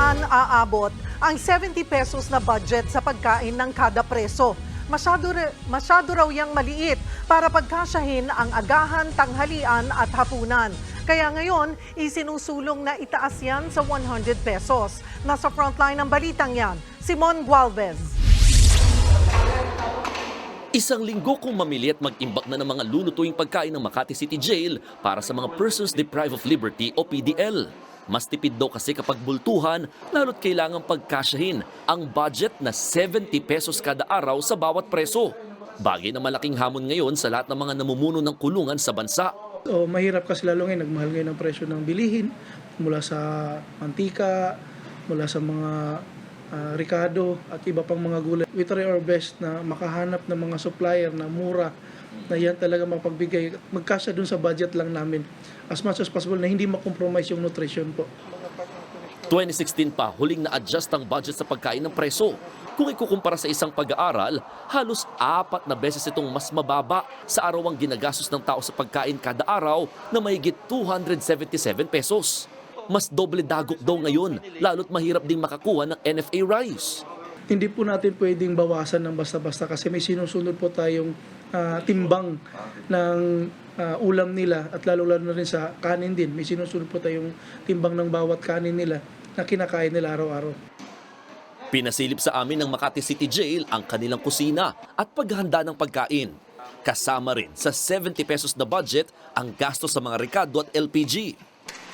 saan aabot ang 70 pesos na budget sa pagkain ng kada preso. Masyado raw yang maliit para pagkasyahin ang agahan, tanghalian at hapunan. Kaya ngayon, isinusulong na itaas yan sa 100 pesos. Nasa frontline ng balitang yan, Simon Gualvez. Isang linggo kung mamili at mag-imbak na ng mga lunutuing pagkain ng Makati City Jail para sa mga Persons Deprived of Liberty o PDL. Mas tipid daw kasi kapag bultuhan, lalo't kailangang pagkasyahin ang budget na 70 pesos kada araw sa bawat preso. Bagay na malaking hamon ngayon sa lahat ng mga namumuno ng kulungan sa bansa. Mahirap kasi lalo ngayon, nagmahal ngayon ang presyo ng bilihin mula sa mantika, mula sa mga ricado at iba pang mga gulay. We try our best na makahanap ng mga supplier na mura na yan talaga mapagbigay. Magkasya dun sa budget lang namin as much as possible na hindi makompromise yung nutrition po. 2016 pa, huling na-adjust ang budget sa pagkain ng preso. Kung ikukumpara sa isang pag-aaral, halos 4 na beses itong mas mababa sa arawang ginagastos ng tao sa pagkain kada araw na mahigit 277 pesos. Mas doble dagok daw ngayon, lalo't mahirap ding makakuha ng NFA rice. Hindi po natin pwedeng bawasan ng basta-basta kasi may sinusunod po tayong timbang ng ulam nila at lalo-lalo na rin sa kanin din. May sinusunod po tayong timbang ng bawat kanin nila na kinakain nila araw-araw. Pinasilip sa amin ng Makati City Jail ang kanilang kusina at paghahanda ng pagkain. Kasama rin sa 70 pesos na budget ang gasto sa mga rekado at LPG.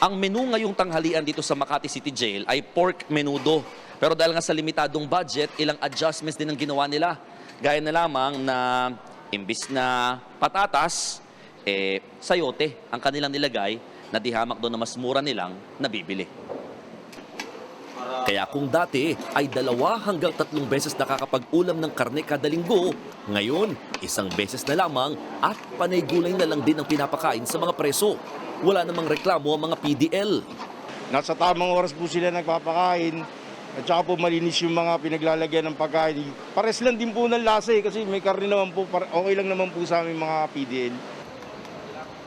Ang menu ngayong tanghalian dito sa Makati City Jail ay pork menudo. Pero dahil nga sa limitadong budget, ilang adjustments din ang ginawa nila. Gaya na lamang na imbis na patatas, sayote ang kanilang nilagay na di hamak doon na mas mura nilang nabibili. Kaya kung dati ay 2 hanggang 3 beses nakakapag-ulam ng karne kada linggo, ngayon 1 beses na lamang at panay gulay na lang din ang pinapakain sa mga preso. Wala namang reklamo ang mga PDL. Nasa tamang oras po sila nagpapakain at saka po malinis yung mga pinaglalagyan ng pagkain. Pares lang din po ng lasa kasi may karne naman po, okay lang naman po sa aming mga PDL.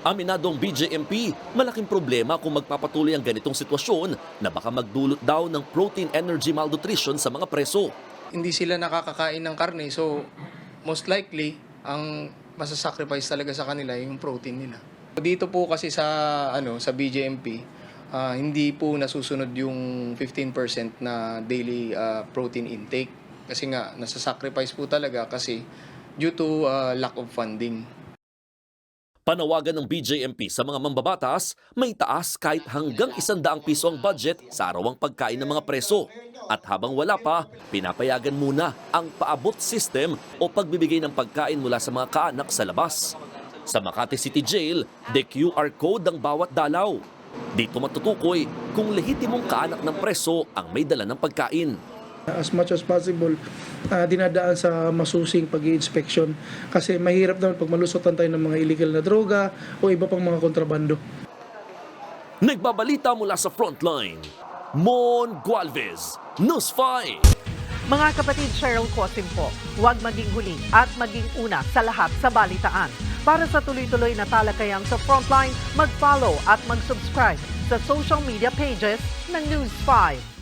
Aminadong BJMP, malaking problema kung magpapatuloy ang ganitong sitwasyon na baka magdulot daw ng protein energy malnutrition sa mga preso. Hindi sila nakakakain ng karne, so most likely, ang masasacrifice talaga sa kanila yung protein nila. Dito po kasi sa BJMP, hindi po nasusunod yung 15% na daily protein intake. Kasi nga, nasasacrifice po talaga kasi due to lack of funding. Panawagan ng BJMP sa mga mambabatas, may taas kahit hanggang 100 piso ang budget sa arawang pagkain ng mga preso. At habang wala pa, pinapayagan muna ang paabot system o pagbibigay ng pagkain mula sa mga kaanak sa labas. Sa Makati City Jail, the QR code ang bawat dalaw. Dito matutukoy kung lehitimong kaanak ng preso ang may dala ng pagkain. As much as possible, dinadaan sa masusing pag-i-inspection kasi mahirap naman pag malusotan tayo ng mga illegal na droga o iba pang mga kontrabando. Nagbabalita mula sa frontline, Mon Gualvez, News 5. Mga kapatid, Cheryl Cosim po, huwag maging huli at maging una sa lahat sa balitaan. Para sa tuloy-tuloy na talakayan sa Frontline, mag-follow at mag-subscribe sa social media pages ng News 5.